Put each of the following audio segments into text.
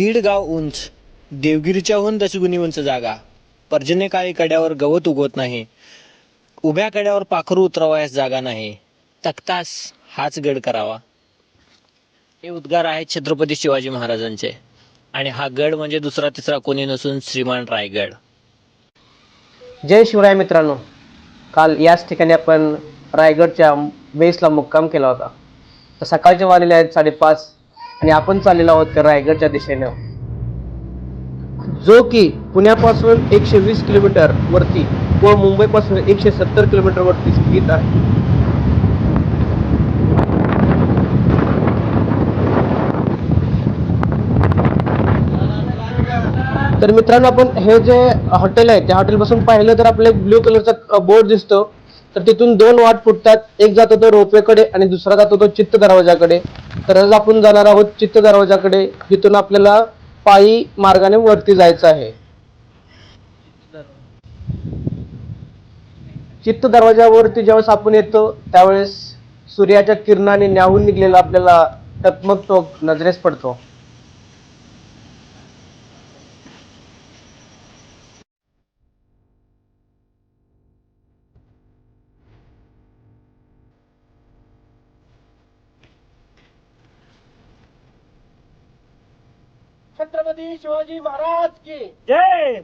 दीड गाव उंच, देवगिरीच्याहून दशगुणी उंच जागा. पर्जन्यकाळी कड्यावर गवत उगवत नाही, उभ्या कड्यावर पाखरू उतरवायस जागा नाही. तख्तास हाच गड करावा. हे उद्गार आहेत छत्रपती शिवाजी महाराजांचे. आणि हा गड म्हणजे दुसरा तिसरा कोणी नसून श्रीमान रायगड. जय शिवराय मित्रांनो, काल याच ठिकाणी आपण रायगडच्या बेसला मुक्काम केला होता. तर सकाळचे वाजलेले आहेत 5:30 आणि आपण चाललेलो आहोत त्या रायगडच्या दिशेनं, जो की पुण्यापासून 120 किलोमीटर वरती व मुंबईपासून 170 किलोमीटर वरती स्थित आहे. तर मित्रांनो, आपण हे जे हॉटेल आहे त्या हॉटेलपासून पाहिलं तर आपल्याला एक ब्ल्यू कलरचा बोर्ड दिसतो. तर तिथून दोन वाट फुटतात, एक जातो तो रोपवेकडे आणि दुसरा जातो तो चित्त दरवाजाकडे. तर आज आपण जाणार आहोत चित्त दरवाजाकडे, जिथून आपल्याला पायी मार्गाने वरती जायचं आहे. चित्त दरवाजावरती ज्यावेळेस आपण येतो त्यावेळेस सूर्याच्या किरणाने न्याहून निघलेला आपल्याला टकमक टोक नजरेस पडतो. छत्रपती शिवाजी महाराज की जय.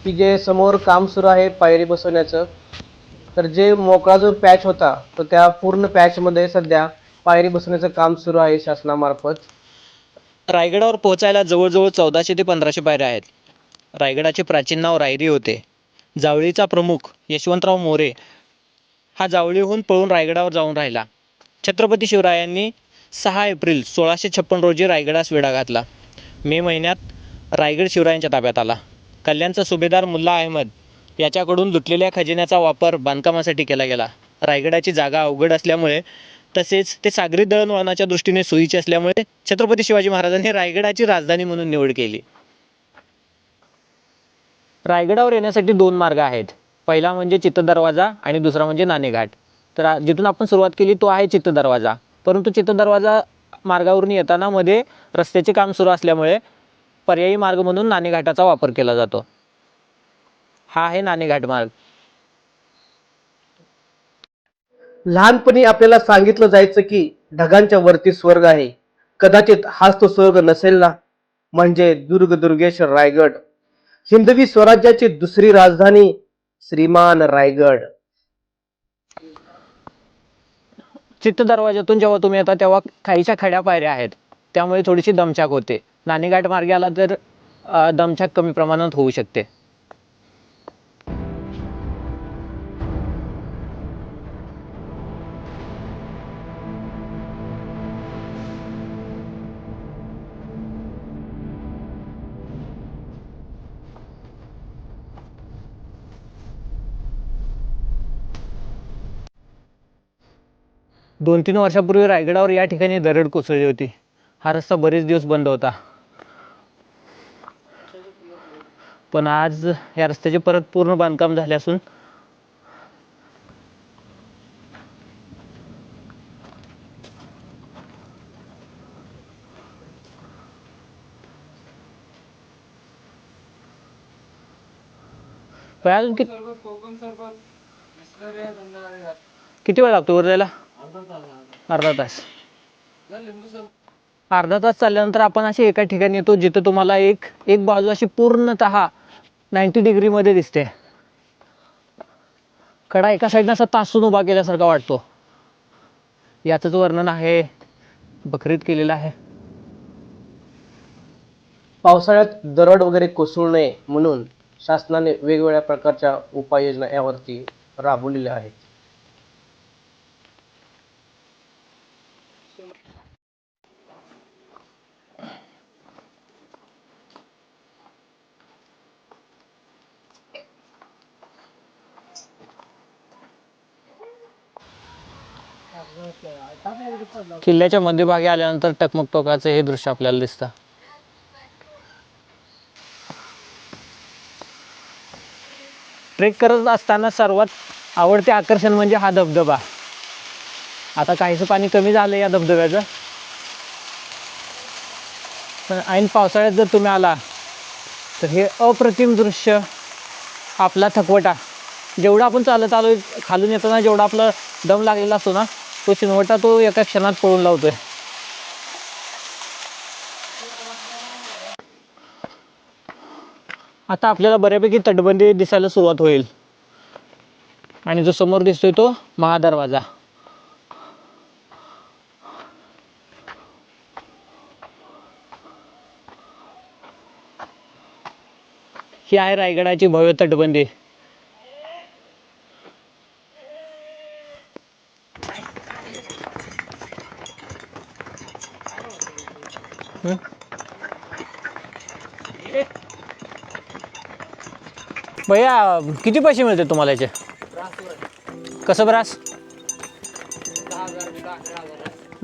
की जे समोर काम सुरू आहे पायरी बसवण्याचं, तर जे मोकळा जो पॅच होता तो त्या पूर्ण पॅचमध्ये सध्या पायरी बसवण्याचं काम सुरू आहे शासनामार्फत. रायगडावर पोहोचायला जवळजवळ 1400 ते 1500 पायऱ्या आहेत. रायगडाचे प्राचीन नाव रायरी होते. जावळीचा प्रमुख यशवंतराव मोरे हा जावळीहून पळून रायगडावर जाऊन राहिला. छत्रपती शिवरायांनी 6 एप्रिल 1656 रोजी रायगडास वेढा घातला. मे महिन्यात रायगड शिवरायांच्या ताब्यात आला. कल्याणचा सुभेदार मुल्ला अहमद याच्याकडून लुटलेल्या खजिन्याचा वापर बांधकामासाठी केला गेला. रायगडाची जागा अवघड असल्यामुळे तसेच ते सागरी दळणवळणाच्या दृष्टीने सोयीचे असल्यामुळे छत्रपती शिवाजी महाराजांनी रायगडाची राजधानी म्हणून निवड केली. रायगडावर येण्यासाठी 2 मार्ग आहेत. पहिला म्हणजे चित्त दरवाजा आणि दुसरा म्हणजे नाणेघाट. तर जिथून आपण सुरुवात केली तो आहे चित्त दरवाजा. परंतु चित्त दरवाजा मार्गावरून येताना मध्ये रस्त्याचे काम सुरू असल्यामुळे पर्यायी मार्ग म्हणून नाणेघाटाचा वापर केला जातो. हा आहे नाणेघाट मार्ग. लहानपणी आपल्याला सांगितलं जायचं की ढगांच्या वरती स्वर्ग आहे. कदाचित हाच तो स्वर्ग नसेल ना. म्हणजे दुर्गेश्वर रायगड, हिंदवी स्वराज्याची दुसरी राजधानी श्रीमान रायगड. चित्त दरवाजातून जेव्हा तुम्ही येता तेव्हा काहीशा खड्या पायऱ्या आहेत, त्यामुळे थोडीशी दमछाक होते. नाणेघाट मार्गे आला तर दमछाक कमी प्रमाणात होऊ शकते. दोन 3 वर्षापूर्वी रायगडावर या ठिकाणी दरड कोसळली होती. हा रस्ता बरेच दिवस बंद होता, पण आज या रस्त्याचे परत पूर्ण बांधकाम झाले असून किती वेळ लागतो वर जायला? अर्धा तास. अर्धा तास चालल्यानंतर आपण असे एका ठिकाणी येतो जिथे तुम्हाला एक बाजू अशी पूर्णतः 90 डिग्री मध्ये दिसते. कडा एका साईडने असा तासून उभा केल्यासारखा वाटतो. याचंच वर्णन आहे बखरीत केलेलं आहे. पावसाळ्यात दरड वगैरे कोसळू नये म्हणून शासनाने वेगवेगळ्या प्रकारच्या उपाययोजना यावरती राबवलेल्या आहेत. किल्ल्याच्या मध्यभागी आल्यानंतर टकमक टोकाचं हे दृश्य आपल्याला दिसतं. ट्रेक करत असताना सर्वात आवडते आकर्षण म्हणजे हा धबधबा. आता काहीसं पाणी कमी झालं या धबधब्याचं, पण ऐन पावसाळ्यात जर तुम्ही आला तर हे अप्रतिम दृश्य. आपला थकवटा जेवढा आपण चालत आलो खालून येताना, जेवढा आपला दम लागलेला असतो ना, तो चिनवटा तो एका क्षणात पळून लावतोय. आता आपल्याला बऱ्यापैकी तटबंदी दिसायला सुरुवात होईल आणि जो समोर दिसतोय तो महादरवाजा. ही आहे रायगडाची भव्य तटबंदी. भैया किती पैसे मिळते तुम्हाला याचे? कसं ब्रास?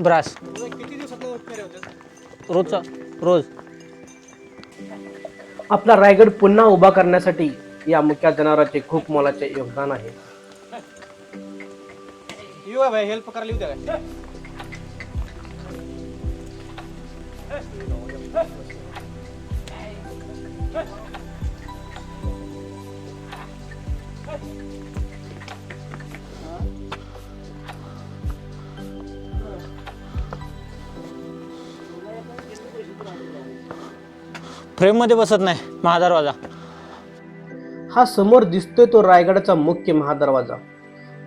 ब्रास किती दिवसात रोजचा रोज. आपला रायगड पुन्हा उभा करण्यासाठी या मुख्य जनावरांचे खूप मोलाचे योगदान आहे. हेल्प करायला फ्रेम मध्ये बसत नाही महादरवाजा. हा समोर दिसतोय तो रायगडाचा मुख्य महादरवाजा.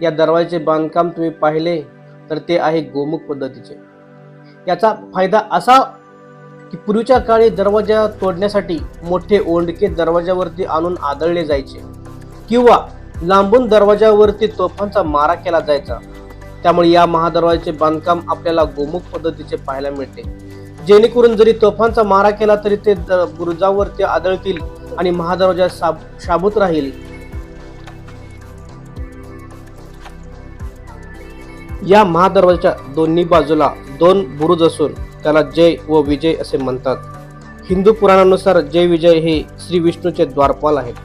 या दरवाजाचे बांधकाम तुम्ही पाहिले तर ते आहे गोमुख पद्धतीचे. याचा फायदा असा की पूर्वीच्या काळी दरवाजा तोडण्यासाठी मोठे ओंडके दरवाजावरती आणून आदळले जायचे किंवा लांबून दरवाजावरती तोफांचा मारा केला जायचा. त्यामुळे या महादरवाजाचे बांधकाम आपल्याला गोमुख पद्धतीचे पाहायला मिळते, जेणेकरून जरी तोफांचा मारा केला तरी ते बुरुजावरती आदळतील आणि महादरवाजा शाबूत राहील. या महादरवाजाच्या दोन्ही बाजूला 2 बुरुज असून त्याला जय व विजय असे म्हणतात. हिंदू पुराणानुसार जय विजय हे श्री विष्णूचे द्वारपाल आहेत.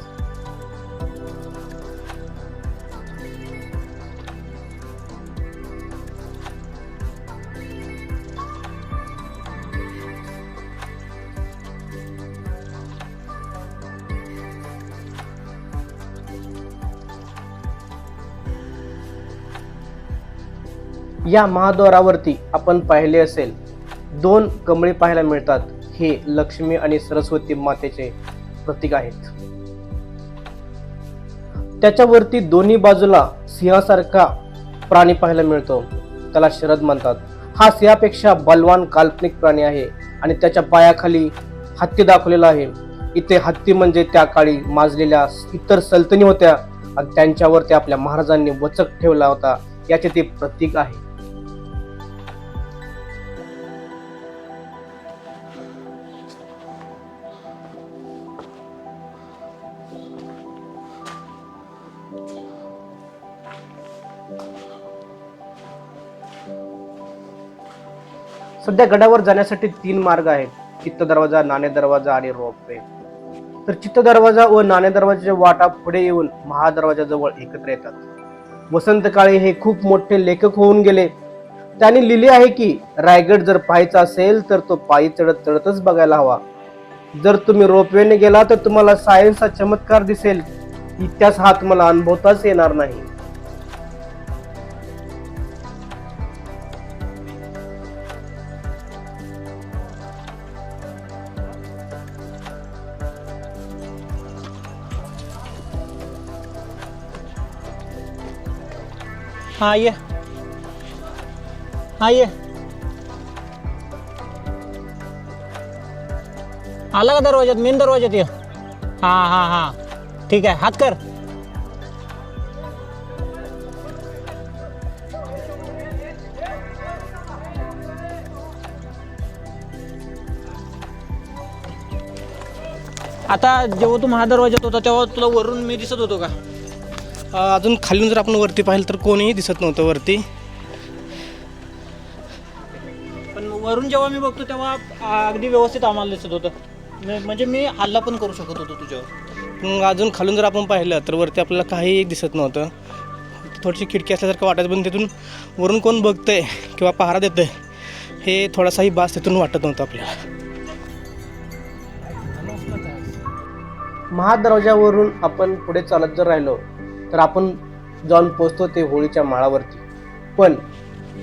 या महाद्वारावरती आपण पाहिले असेल 2 कमळे पाहायला मिळतात. हे लक्ष्मी आणि सरस्वती मातेचे प्रतीक आहेत. त्याच्यावरती दोन्ही बाजूला सिंहासारखा प्राणी पाहायला मिळतो, त्याला शरद म्हणतात. हा सिंहापेक्षा बलवान काल्पनिक प्राणी आहे आणि त्याच्या पायाखाली हत्ती दाखवलेला आहे. इथे हत्ती म्हणजे त्या काळी माजलेल्या इतर सल्तनी होत्या आणि त्यांच्यावरती आपल्या महाराजांनी वचक ठेवला होता, याचे ते प्रतीक आहे. सध्या गडावर जाण्यासाठी 3 मार्ग आहेत: चित्त दरवाजा, नाणे दरवाजा आणि रोपवे. तर चित्त दरवाजा व नाणे दरवाजाच्या वाटा पुढे येऊन महादरवाजाजवळ एकत्र येतात. वसंत काळे हे खूप मोठे लेखक होऊन गेले. त्यांनी लिहिले आहे की रायगड जर पाहायचा असेल तर तो पायी चढत चढतच बघायला हवा. जर तुम्ही रोपवेने गेला तर तुम्हाला सायन्सचा चमत्कार दिसेल, इतिहास हा तुम्हाला अनुभवताच येणार नाही. हाँ ये हाँ ये आला का दरवाजात? मेन दरवाजात ये. हाँ हाँ हाँ ठीक आहे, हात कर. आता जेव्हा तू महादरवाजात होता तेव्हा तुला वरून मी दिसत होतो का? अजून खालून जर आपण वरती पाहिलं तर कोणीही दिसत नव्हतं वरती. पण वरून जेव्हा मी बघतो तेव्हा अगदी व्यवस्थित आम्हाला दिसत होतं. म्हणजे मी हल्ला पण करू शकत होतो तुझ्यावर. मग अजून खालून जर आपण पाहिलं तर वरती आपल्याला काही दिसत नव्हतं. थोडीशी खिडकी असल्यासारखं वाटायचं, पण तिथून वरून कोण बघतंय किंवा पहारा देतंय हे थोडासाही बास तिथून वाटत नव्हतं आपल्याला. महादरवाजावरून आपण पुढे चालत जर राहिलो तर आपण जाऊन पोहोचतो ते होळीच्या माळावरती. पण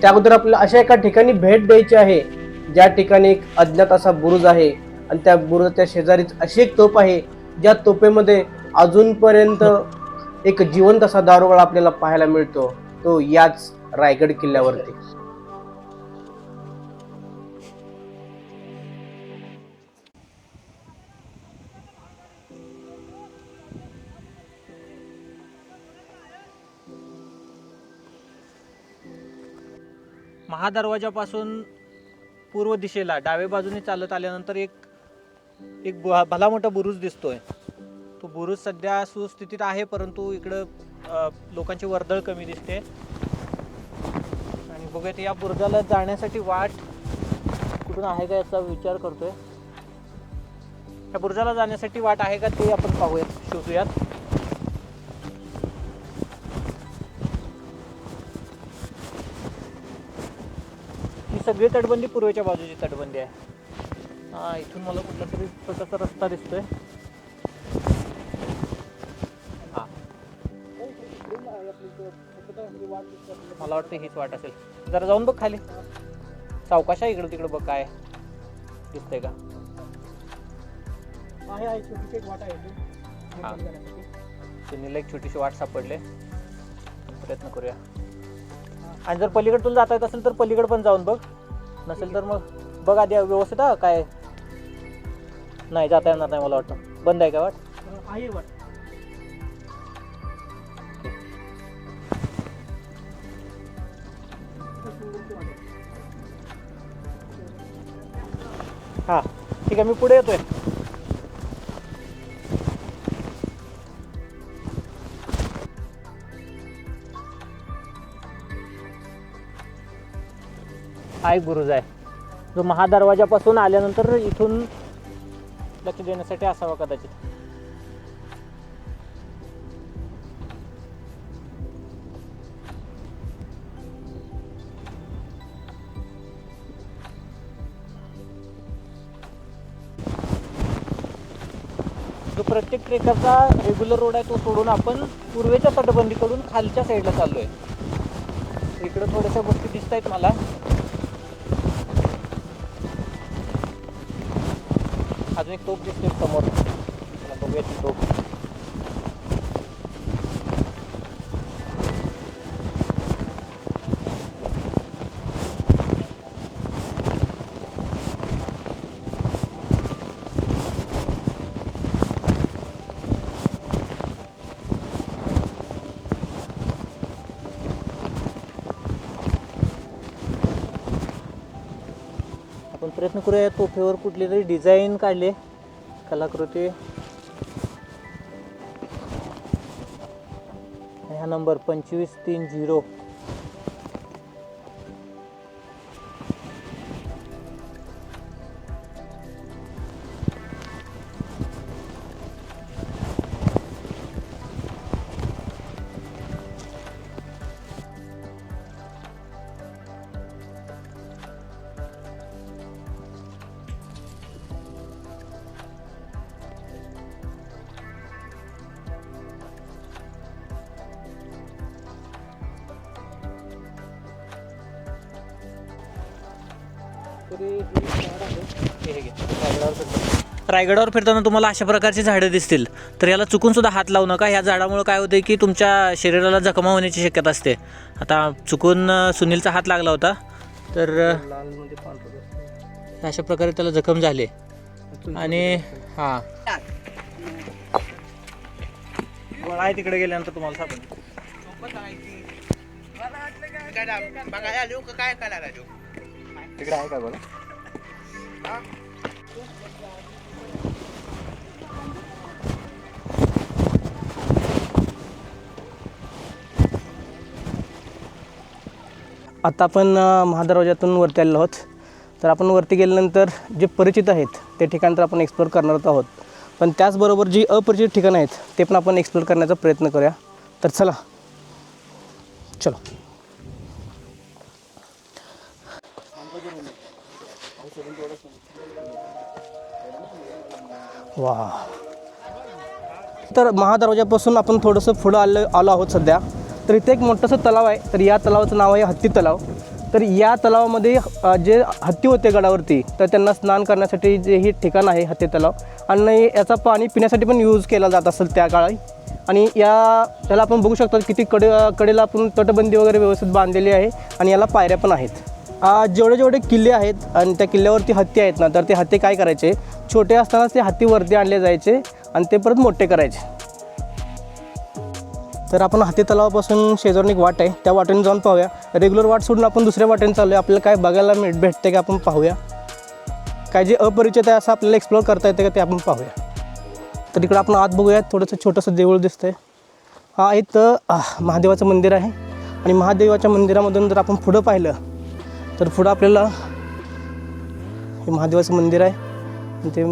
त्या अगोदर आपल्याला अशा एका ठिकाणी भेट द्यायची आहे ज्या ठिकाणी एक अज्ञात असा बुरुज आहे आणि त्या बुरुजाच्या शेजारीच अशी एक तोफ आहे ज्या तोफेमध्ये अजूनपर्यंत एक जिवंत असा दारुगोळा आपल्याला पाहायला मिळतो, तो याच रायगड किल्ल्यावरती. महादरवाजापासून पूर्व दिशेला डाव्या बाजूने चालत आल्यानंतर एक एक भला मोठा बुरुज दिसतोय. तो बुरुज सध्या सुस्थितीत आहे, परंतु इकडं लोकांची वर्दळ कमी दिसते. आणि बघूयात या बुरुजाला जाण्यासाठी वाट कुठून आहे का याचा विचार करतोय. या बुरुजाला जाण्यासाठी वाट आहे का ते आपण पाहूयात, शोधूयात. ही सगळी तटबंदी पूर्वेच्या बाजूची तटबंदी आहे. इथून मला कुठला तरी छोटासा रस्ता दिसतोय. मला वाटतं हीच वाट असेल. जरा जाऊन बघ खाली, सावकाश आहे, इकडं तिकडं बघ काय दिसतंय का. सुनीलला एक छोटीशी वाट सापडले, प्रयत्न करूया. आणि जर पलीकडे तुला जाता येत असेल तर पलीकडे पण जाऊन बघ, नसेल तर मग बघ आधी व्यवस्थित. काय नाही जाता येणार नाही मला वाटतं. बंद आहे का वाट? आहे वाट. हा ठीक आहे, मी पुढे येतोय. हा एक बुरुज आहे जो महादरवाजापासून आल्यानंतर इथून लक्ष देण्यासाठी असावा कदाचित. जो प्रत्येक ट्रेकरचा रेग्युलर रोड आहे तो सोडून आपण पूर्वेच्या तटबंदीकडून खालच्या साईडला चाललोय. इकडे थोड्याशा गोष्टी दिसत आहेत मला. अजून एक तोफ दिसते समोर, बघूया ती तोफ. आपण प्रयत्न करूया या तोफेवर कुठली तरी डिझाईन काढले, कलाकृती. हा नंबर 2530. रायगडावर फिरताना तुम्हाला अशा प्रकारची झाडं दिसतील तर याला चुकून सुद्धा हात लावू नका. ह्या झाडामुळे काय होते की तुमच्या शरीराला जखमा होण्याची शक्यता असते. आता चुकून सुनीलचा हात लागला होता तर अशा प्रकारे त्याला जखम झाले. आणि हां आहे तिकडे गेल्यानंतर तुम्हाला सापडेल. तिकडे आहे का बघा. आता आपण महादरवाजातून वरती आलेलो आहोत. तर आपण वरती गेल्यानंतर जे परिचित आहेत ते ठिकाण तर आपण एक्सप्लोर करणार आहोत. पण त्याचबरोबर जी अपरिचित ठिकाणं आहेत ते पण आपण एक्सप्लोर करण्याचा प्रयत्न करूया. तर चला चलो. वा, तर महादरवाजापासून आपण थोडंसं पुढं आलो आहोत सध्या. तर इथे एक मोठंसं तलाव आहे. तर या तलावाचं नाव आहे हत्ती तलाव. तर या तलावामध्ये जे हत्ती होते गडावरती, तर त्यांना स्नान करण्यासाठी जे ही ठिकाण आहे हत्ती तलाव, आणि याचा पाणी पिण्यासाठी पण यूज केला जात असेल त्या काळी. आणि त्याला आपण बघू शकतो किती कडेला आपण तटबंदी वगैरे व्यवस्थित बांधलेली आहे आणि याला पायऱ्या पण आहेत. जेवढे किल्ले आहेत आणि त्या किल्ल्यावरती हत्ती आहेत ना, तर ते हत्ती काय करायचे, छोटे असतानाच ते हत्ती वरती आणले जायचे आणि ते परत मोठे करायचे. तर आपण हत्ती तलावापासून शेजारून एक वाट आहे, त्या वाटेने जाऊन पाहूया. रेग्युलर वाट सोडून आपण दुसऱ्या वाटेने चाललो आहे. आपल्याला काय बघायला भेटते का आपण पाहूया. काय जे अपरिचित आहे असं आपल्याला एक्सप्लोर करता येते का ते आपण पाहूया. तर इकडं आपण आत बघूया. थोडंसं छोटंसं देऊळ दिसतंय. हा इथं महादेवाचं मंदिर आहे. आणि महादेवाच्या मंदिरामधून जर आपण पुढं पाहिलं तर पुढं आपल्याला हे महादेवाचं मंदिर आहे. आणि ते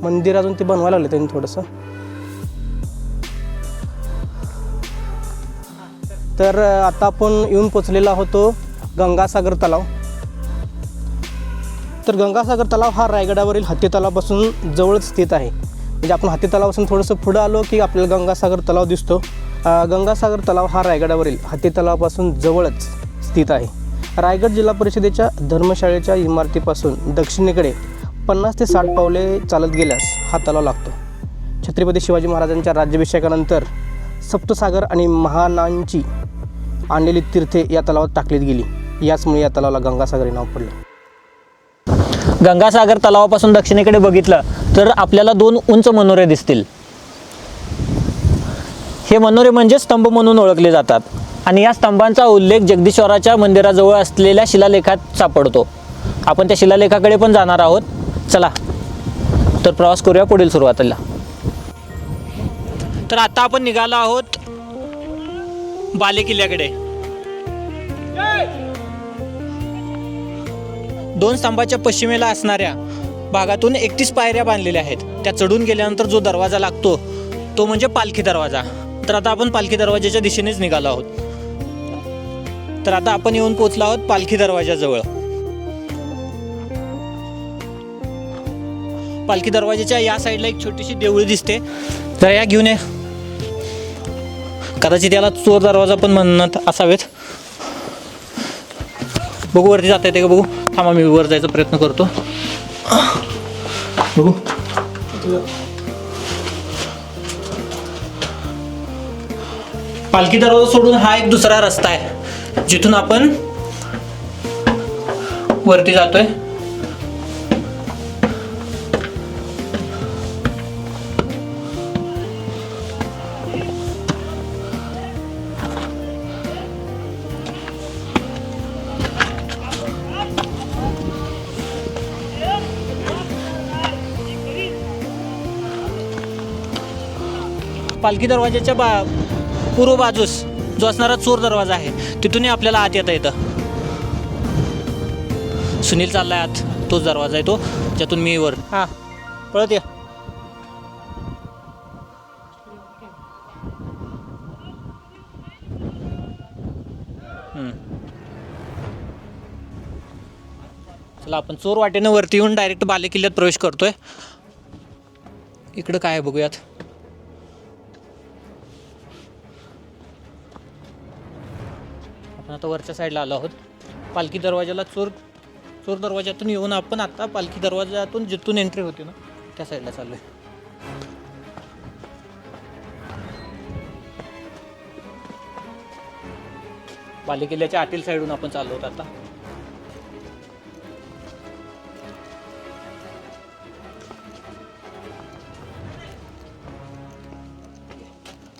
मंदिर अजून ते बनवायला लागलं त्यांनी थोडंसं. तर आता आपण येऊन पोचलेलो आहोत गंगासागर तलाव. तर गंगासागर तलाव हा रायगडावरील हत्ती तलावापासून जवळच स्थित आहे. म्हणजे आपण हत्ती तलावापासून थोडंसं पुढं आलो की आपल्याला गंगासागर तलाव दिसतो. गंगासागर तलाव हा रायगडावरील हत्ती तलावापासून जवळच स्थित आहे. रायगड जिल्हा परिषदेच्या धर्मशाळेच्या इमारतीपासून दक्षिणेकडे 50 ते 60 पावले चालत गेल्यास हा तलाव लागतो. छत्रपती शिवाजी महाराजांच्या राज्याभिषेकानंतर सप्तसागर आणि महानांची आणलेली तीर्थे या तलावात टाकलीत गेली. याचमुळे या तलावाला गंगासागर हे नाव पडलं. गंगासागर तलावापासून दक्षिणेकडे बघितलं तर आपल्याला 2 उंच मनोरे दिसतील. हे मनोरे म्हणजे स्तंभ म्हणून ओळखले जातात. आणि या स्तंभांचा उल्लेख जगदीश्वराच्या मंदिराजवळ असलेल्या शिलालेखात सापडतो. आपण त्या शिलालेखाकडे पण जाणार आहोत. चला तर प्रवास करूया पुढील सुरुवातीला. तर आता आपण निघालो आहोत बालेकिल्ल्याकडे. 2 स्तंभाच्या पश्चिमेला असणाऱ्या भागातून 31 पायऱ्या बांधलेल्या आहेत. त्या चढून गेल्यानंतर जो दरवाजा लागतो तो म्हणजे पालखी दरवाजा. तर आता आपण पालखी दरवाजाच्या दिशेनेच निघालो आहोत. तर आता आपण येऊन पोहोचलो आहोत पालखी दरवाजाजवळ. पालखी दरवाजाच्या या साईडला एक छोटीशी देवळी दिसते. तर या घेऊन ये. कदाचित याला चोर दरवाजा पण म्हणत असावेत. बघू वरती जाता येते का बघू. थांबा मी वर जायचा प्रयत्न करतो. बघू. पालखी दरवाजा सोडून हा एक दुसरा रस्ता आहे जिथून आपण वरती जातोय. पालखी दरवाजाच्या पूर्व बाजूस जो असणारा चोर दरवाजा आहे तिथूनही आपल्याला आत येता येतं. सुनील चाललाय आत. तोच दरवाजा आहे तो ज्यातून मी वर. हां पळत या. चला आपण चोर वाटेनं वरती येऊन डायरेक्ट बालेकिल्ल्यात प्रवेश करतोय. इकडं काय आहे बघूयात. आता वरच्या साईडला आलो आहोत. पालखी दरवाजाला चोर दरवाजातून येऊन आपण आता पालखी दरवाजातून जिथून एंट्री होती ना त्या साईडला चाललोय. बालेकिल्ल्याच्या आतील साईडून आपण चाललो होतो आता.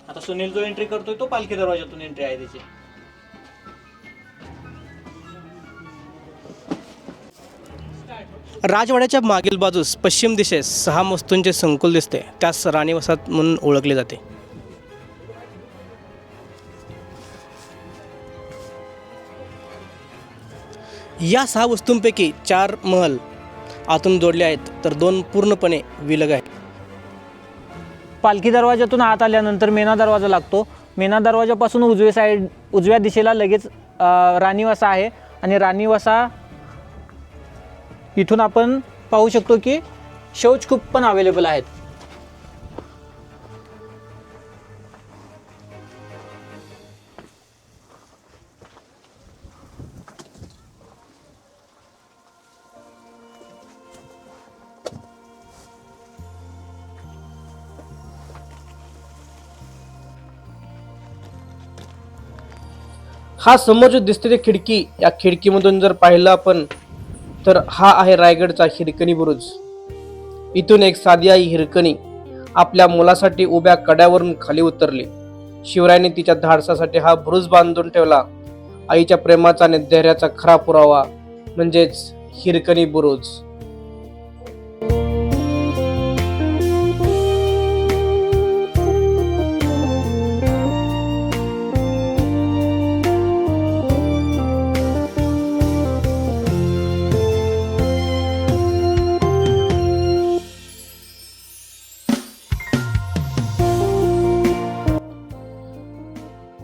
आता सुनील जो एंट्री करतोय तो पालखी दरवाजातून एंट्री आहे त्याची. राजवाड्याच्या मागील बाजूस पश्चिम दिशेस 6 मस्तूंचे संकुल दिसते. त्यास राणी वसाहत म्हणून ओळखले जाते. या 6 वस्तूंपैकी 4 महल आतून जोडले आहेत, तर 2 पूर्णपणे विलग आहेत. पालखी दरवाजातून आत आल्यानंतर मेणा दरवाजा लागतो. मेणा दरवाजापासून उजव्या दिशेला लगेच राणीवसा आहे आणि राणीवसा इथून आपण पाहू शकतो की शौचकूप पण अवेलेबल आहेत. हा समोर जो दिसते ते खिडकी, या खिडकीमधून जर पाहिलं आपण तर हा आहे रायगडचा हिरकणी बुरुज. इथून एक साधी आई हिरकणी आपल्या मुलासाठी उभ्या कड्यावरून खाली उतरली. शिवरायाने तिच्या धाडसासाठी हा बुरुज बांधून ठेवला. आईच्या प्रेमाचा आणि धैर्याचा खरा पुरावा म्हणजेच हिरकणी बुरुज.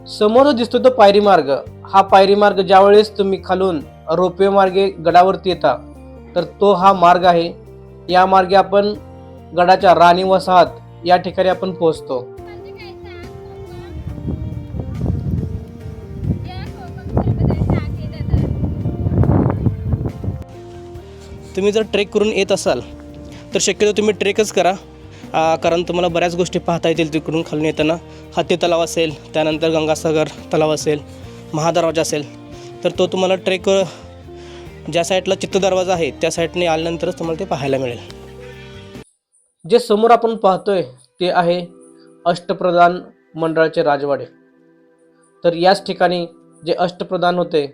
समोर जो दिसतो तो पायरी मार्ग. हा पायरी मार्ग ज्यावेळेस तुम्ही खालून रोपवे मार्गे गडावरती येता तर तो हा मार्ग आहे. या मार्गे आपण गडाच्या राणी वसाहत या ठिकाणी आपण पोहोचतो. तुम्ही जर ट्रेक करून येत असाल तर शक्यतो तुम्ही ट्रेकच करा, कारण तुम्हाला बऱ्याच गोष्टी पाहता येतील. तिकडून खालून येताना हत्ती तलाव असेल, त्यानंतर गंगासागर तलाव असेल, महादरवाजा असेल, तर तो तुम्हाला ट्रेक ज्या साईडला चित्त दरवाजा आहे त्या साईडने आल्यानंतरच तुम्हाला ते पाहायला मिळेल. जे समोर आपण पाहतोय ते आहे अष्टप्रधान मंडळाचे राजवाडे. तर याच ठिकाणी जे अष्टप्रधान होते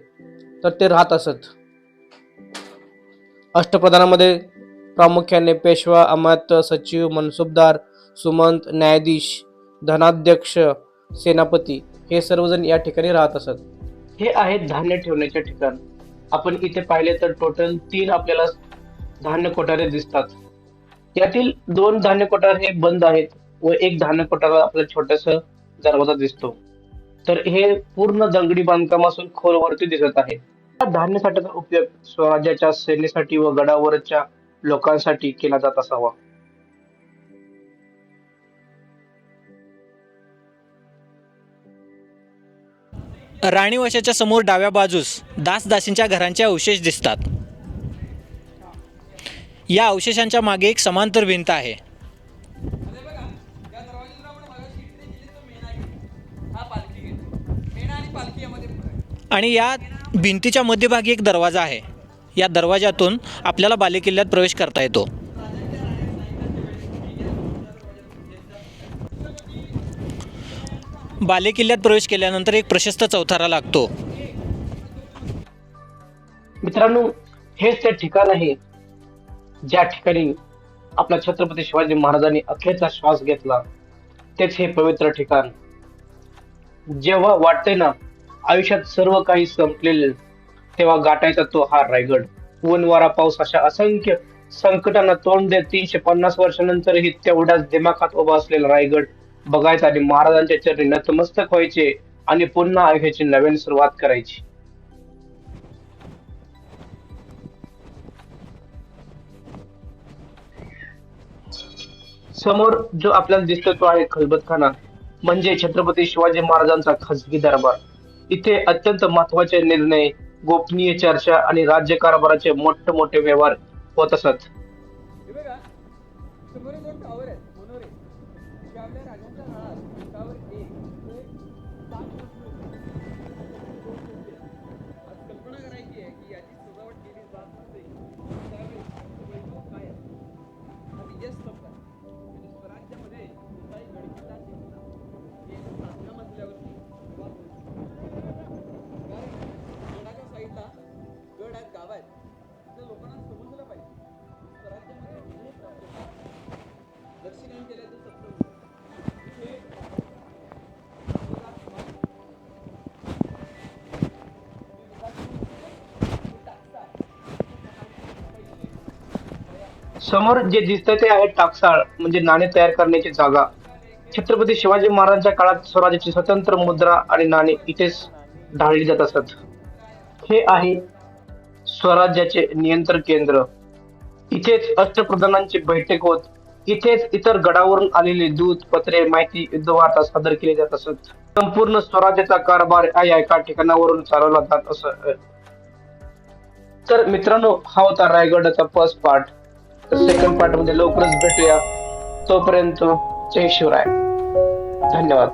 तर ते राहत असत. अष्टप्रधानामध्ये प्रामुख्याने पेशवा, अमात्य, सचिव, मनसुबदार, सुमंत, न्यायाधीश, धनाध्यक्ष, सेनापती हे सर्वजण या ठिकाणी राहत असत. हे आहेत धान्य ठेवण्याचे ठिकाण. आपण इथे पाहिले तर टोटल 3 आपल्याला धान्य कोठारे दिसतात. यातील 2 धान्य कोठार हे बंद आहेत व एक धान्य कोठार आपल्याला छोटस दरवाजा दिसतो. तर हे पूर्ण दगडी बांधकाम असून खोलवरती दिसत आहे. या धान्य साठ्याचा उपयोग स्वराज्याच्या सेनेसाठी व गडावरच्या लोकांसाठी केला जात असावा. राणीवशाच्या समोर डाव्या बाजूस दासदासींच्या घरांचे अवशेष दिसतात. या अवशेषांच्या मागे एक समांतर भिंत आहे. आणि या भिंतीच्या मध्यभागी एक दरवाजा आहे. या दरवाजातून आपल्याला बालेकिल्ल्यात प्रवेश करता येतो. बालेकिल्ल्यात प्रवेश केल्यानंतर एक प्रशस्त चौथारा लागतो. मित्रांनो, हेच ते ठिकाण आहे ज्या ठिकाणी आपला छत्रपती शिवाजी महाराजांनी अखेरचा श्वास घेतला. तेच हे पवित्र ठिकाण. जेव्हा वाटते ना आयुष्यात सर्व काही संपलेले, तेव्हा गाठायचा तो हा रायगड. ऊन वारा पाऊस अशा असंख्य संकटांना तोंड देत 350 वर्षानंतरही तेवढ्याच दिमाखात उभा असलेला रायगड बघायचा आणि महाराजांच्या चरणी नतमस्तक व्हायचे आणि पुन्हा आयुष्याची नवीन सुरुवात करायची. समोर जो आपल्याला दिसतो तो आहे खलबतखाना, म्हणजे छत्रपती शिवाजी महाराजांचा खासगी दरबार. इथे अत्यंत महत्त्वाचे निर्णय, गोपनीय चर्चा आणि राज्यकारभाराचे मोठमोठे व्यवहार होत असत. समोर जे दिसतंय ते आहे टाकसाळ, म्हणजे नाणे तयार करण्याची जागा. छत्रपती शिवाजी महाराजांच्या काळात स्वराज्याची स्वतंत्र मुद्रा आणि नाणे इथेच ढाळली जात असत. हे आहे स्वराज्याचे नियंत्रण केंद्र. इथेच अष्टप्रधानांची बैठक होत. इथेच इतर गडावरून आलेले दूत, पत्रे, माहिती, युद्धवार्ता सादर केले जात असत. संपूर्ण स्वराज्याचा कारभार या एका ठिकाणावरून चालवला जात असत. तर मित्रांनो, हा होता रायगडचा फर्स्ट पार्ट. तर सेकंड पार्ट मध्ये लवकरच भेटूया. तोपर्यंत जय शिवराय. धन्यवाद.